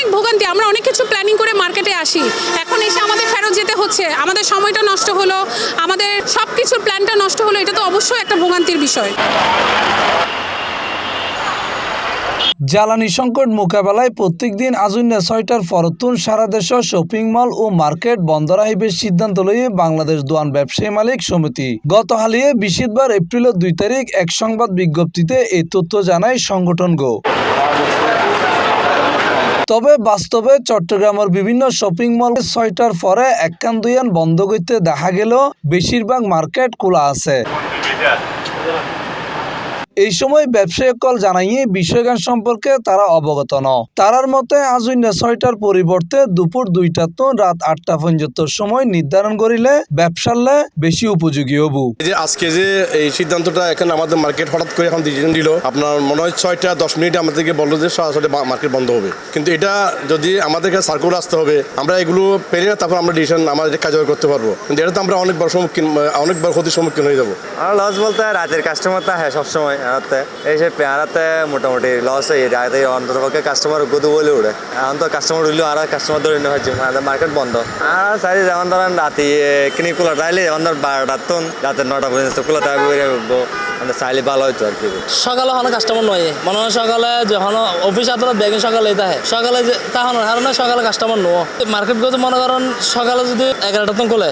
অনেক ভোগান্তি। আমরা অনেক কিছু প্ল্যানিং করে মার্কেটে আসি, এখন এসে আমাদের ফেরত যেতে হচ্ছে, আমাদের সময়টা নষ্ট হলো, আমাদের সব কিছুর প্ল্যানটা নষ্ট হলো। এটা তো অবশ্যই একটা ভোগান্তির বিষয়। জ্বালানি সংকট মোকাবেলায় প্রত্যেকদিন আজুন্যা 6টার পরতুন সারা দেশের শপিং মল ও মার্কেট বন্ধ রাখিবে সিদ্ধান্ত লইয়ে বাংলাদেশ দোয়ান ব্যবসায়ী মালিক সমিতি। গত হালিয়ে 20 এপ্রিলের 2 তারিখ এক সংবাদ বিজ্ঞপ্তিতে এই তথ্য জানায় সংগঠন গো। তবে বাস্তবে চট্টগ্রামের বিভিন্ন শপিং মল 6টার পরে একখান দুইয়ান বন্ধ করতে দেখা গেল বেশিরভাগ মার্কেট খোলা আছে। এই সময় ব্যবসায়ীকল জানাইয়ে বিষয়গান সম্পর্কে তারা অবগত ন। তারার মতে আজুন্যা 6টার পরিবর্তে দুপুর 2টা তো রাত 8টা পর্যন্ত সময় নির্ধারণ করিলে ব্যবসালে বেশি উপযোগী হবু। আজকে যে এই সিদ্ধান্তটা এখন আমাদের মার্কেট হঠাৎ করে এখন ডিসিশন দিল, আপনার মনে হয় 6টা 10 মিনিটে আমাদেরকে বললো যে সরাসরি মার্কেট বন্ধ হবে, কিন্তু এটা যদি আমাদেরকে সার্কুলার আসতে হবে, আমরা এগুলো পেরে না তারপর আমরা ডিসিশন আমাদের কার্যকর করতে পারবো, কিন্তু এটা তো আমরা অনেক বড় ক্ষতির সম্মুখীন হয়ে যাবো। আর লস বলতে রাতের কাস্টমার তো হ্যাঁ সবসময় হারাতে এসে পেয়ারাতে মোটামুটি লস হয়ে রাতে অন্ততপক্ষে কাস্টমার গদু বলে উঠে, এখন তো কাস্টমার উঠলেও আর কাস্টমার ধরে নিয়ে হচ্ছে মার্কেট বন্ধ। আর চাই যেমন ধরেন রাতে কিনি খোলা চাইলে যেমন ধর 12টার তন রাতে 9টা পর্যন্ত খোলা থাকবে, চাইলে ভালো হইতো আর কি। সকালে হলো কাস্টমার নয়, মনে হয় সকালে যখন অফিস আদালত ব্যাগিং সকালে থাকে, সকালে তখন কারণে সকালে কাস্টমার নো মার্কেট করতে মনে করেন সকালে যদি 11টা তন খোলে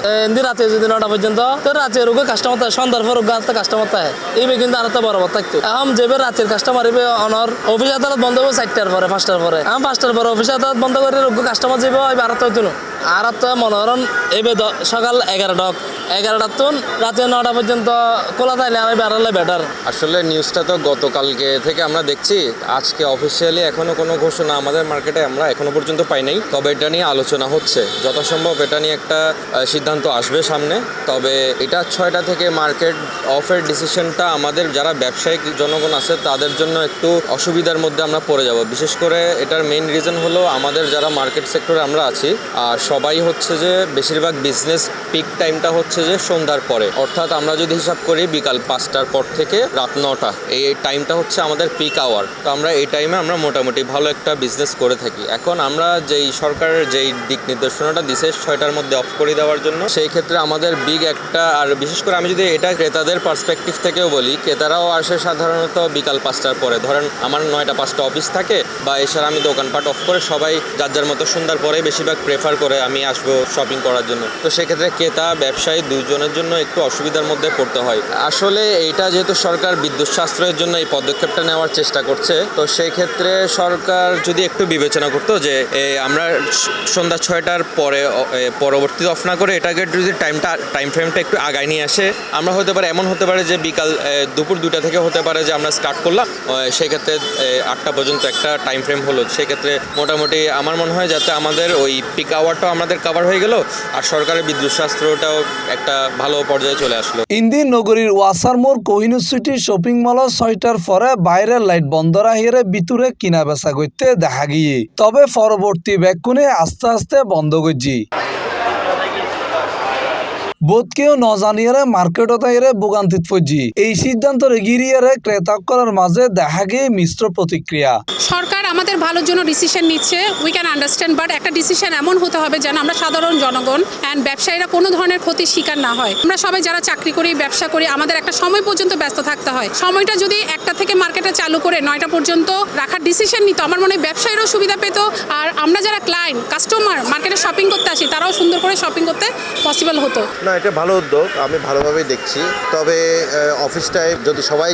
রাতে যদি 9টা পর্যন্ত, তো রাতে রোগে কাস্টমার থাকে, সন্ধ্যার পর রোগে কাস্টমার থাকে, এইভাবে কিন্তু আর বরাবর থাকতো। এখন যেবে রাতের কাস্টমার এবে অনর অফিস আদালত বন্ধ হবে 4টার পরে 5টার পরে, এখন 5টার পরে অফিস আদালত বন্ধ করে রোগে কাস্টমার যাবে আর হইতো না। আর মনে করেন এবে সকাল 11টা তন রাতে 9টা পর্যন্ত খোলা থাকলে আর বেড়ালে বেটার। আসলে নিউজটা তো গতকালকে থেকে আমরা দেখছি, আজকে অফিসিয়ালি এখনো কোনো ঘোষণা আমাদের মার্কেটে আমরা এখনো পর্যন্ত পাই নাই। তবে এটা নিয়ে আলোচনা হচ্ছে, যথাসম্ভব এটা নিয়ে একটা সিদ্ধান্ত আসবে সামনে। তবে এটা 6টা থেকে মার্কেট অফের ডিসিশনটা আমাদের যারা ব্যবসায়িক জনগণ আছে তাদের জন্য একটু অসুবিধার মধ্যে আমরা পড়ে যাব। বিশেষ করে এটার মেইন রিজন হলো আমাদের যারা মার্কেট সেক্টরে আমরা আছি আর সবাই হচ্ছে যে বেশিরভাগ বিজনেস পিক টাইমটা হচ্ছে যে সন্ধ্যার পরে, অর্থাৎ আমরা যদি হিসাব করি বিকাল 5টার পর থেকে রাত 9টা, এই টাইমটা হচ্ছে আমাদের পিক আওয়ার। তো আমরা এই টাইমে আমরা মোটামুটি ভালো একটা বিজনেস করে থাকি। এখন আমরা যেই সরকারের যেই দিক নির্দেশনাটা দিছে 6টার মধ্যে অফ করে দেওয়ার জন্য, সেই ক্ষেত্রে আমাদের বিগ একটা, আর বিশেষ করে আমি যদি এটা ক্রেতাদের পার্সপেক্টিভ থেকেও বলি, ক্রেতারাও আসে সাধারণত বিকাল 5টার পরে। ধরেন আমার 9টা 5টা অফিস থাকে বা এছাড়া আমি দোকানপাট অফ করে সবাই যার যার মতো সন্ধ্যার পরে বেশিরভাগ প্রেফার করে আমি আসবো শপিং করার জন্য। তো সেক্ষেত্রে ক্রেতা ব্যবসায়ী দুজনের জন্য একটু অসুবিধার মধ্যে পড়তে হয়। আসলে এইটা যেহেতু সরকার বিদ্যুৎ সাশ্রয়ের জন্য এই পদক্ষেপটা নেওয়ার চেষ্টা করছে, তো সেই ক্ষেত্রে সরকার যদি একটু বিবেচনা করতো যে আমরা সন্ধ্যা 6টার পরে পরবর্তীতে অফ না করে এটাকে যদি টাইম ফ্রেমটা একটু আগায় নিয়ে আসে, আমরা হতে পারে এমন হতে পারে যে বিকাল দুপুর 2টা থেকে হতে পারে যে আমরা স্টার্ট করলাম, সেক্ষেত্রে 8টা পর্যন্ত একটা টাইম ফ্রেম হলো। সেক্ষেত্রে মোটামুটি আমার মনে হয় যাতে আমাদের ওই পিক আওয়ারটাও আমাদের কভার হয়ে গেল আর সরকারের বিদ্যুৎ সাশ্রয়টাও একটা ভালো পর্যায়ে চলে আসলো। ইন্দিন নগরীর ওয়াসার মোড় কোহিনুর সিটি শপিং মল 6টার পরে বাইরের লাইট বন্ধ রাখিয়ে ভিতরে কিনা বেচা করতে দেখা গিয়ে, তবে পরবর্তী ব্যাকুনে আস্তে আস্তে বন্ধ করছি। বোধকেও ন জানিয়ে মার্কেটত ভোগান্তিত ফজি। এই সিদ্ধান্তরে গিরিয়ে ক্রেতাকলের মাঝে দেখা গিয়ে মিশ্র প্রতিক্রিয়া। সরকার আমাদের ভালোর জন্য ডিসিশন নিচ্ছে, উই ক্যান আন্ডারস্ট্যান্ড, বাট একটা ডিসিশন এমন হতে হবে যেন আমরা সাধারণ জনগণ অ্যান্ড ব্যবসায়ীরা কোনো ধরনের ক্ষতির শিকার না হয়। আমরা সবাই যারা চাকরি করি, ব্যবসা করি, আমাদের একটা সময় পর্যন্ত ব্যস্ত থাকতে হয়। সময়টা যদি 1টা থেকে মার্কেটে চালু করে 9টা পর্যন্ত রাখার ডিসিশন নিত, আমার মনে হয় ব্যবসায়ীরাও সুবিধা পেত, আর আমরা যারা ক্লায়েন্ট কাস্টমার মার্কেটে শপিং করতে আসি তারাও সুন্দর করে শপিং করতে পসিবল হতো। না, এটা ভালো উদ্যোগ, আমি ভালোভাবেই দেখছি। তবে অফিস টাইম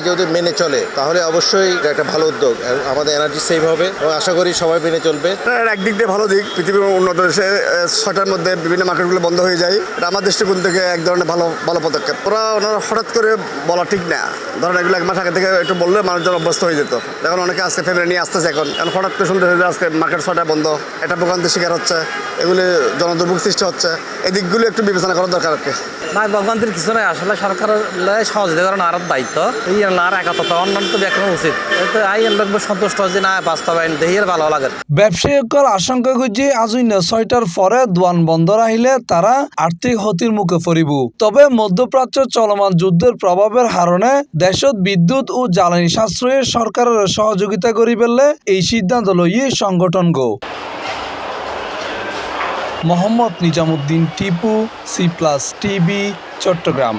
যদি মেনে চলে তাহলে অবশ্যই এটা একটা ভালো উদ্যোগ, আমাদের এনার্জি সেভ হবে এবং আশা করি সবাই মেনে চলবে। একদিক দিয়ে ভালো দিক, পৃথিবীর উন্নত দেশে 6টার মধ্যে বিভিন্ন মার্কেটগুলো বন্ধ হয়ে যায়, এটা আমার দৃষ্টিকোণ থেকে এক ধরনের ভালো পদক্ষেপ। ওনারা হঠাৎ করে বলা ঠিক না, ধরেন এগুলো 1 মাস আগে থেকে একটু বললে মানুষজন অভ্যস্ত হয়ে যেত। এখন অনেকে আজকে ফ্যামিলি নিয়ে আসতেছে, এখন হঠাৎ করে শুনতে হচ্ছে আজকে মার্কেট 6টা বন্ধ, এটা ভোগান্তির শিকার হচ্ছে, এগুলি জনদুর্ভোগ সৃষ্টি হচ্ছে, এই দিকগুলো একটু বিবেচনা করা দরকার। না, ভোগান্তির কিছু নাই, আসলে সরকারের সহযোগিতা করার আর দায়িত্ব এই আর একাত্মতা অন্যান্য তো ব্যাখ্যা উচিত। আই সন্তুষ্ট যে না বাস্তবায়ন দেখি ভালো লাগে। ব্যবসায়ীকল আশঙ্কা করছে আজুন্যা 6টার পরে দোয়ান বন্ধ রাখিলে তারা আর্থিক ক্ষতির মুখে পড়িব। তবে মধ্যপ্রাচ্য চলমান যুদ্ধের প্রভাবের কারণে দেশত বিদ্যুৎ ও জ্বালানি সাশ্রয়ে সরকারের সহযোগিতা করি পেলে এই সিদ্ধান্ত লইয়ে সংগঠন গো। Mohammad Nizamuddin Tipu, C+ TV, Chittagong.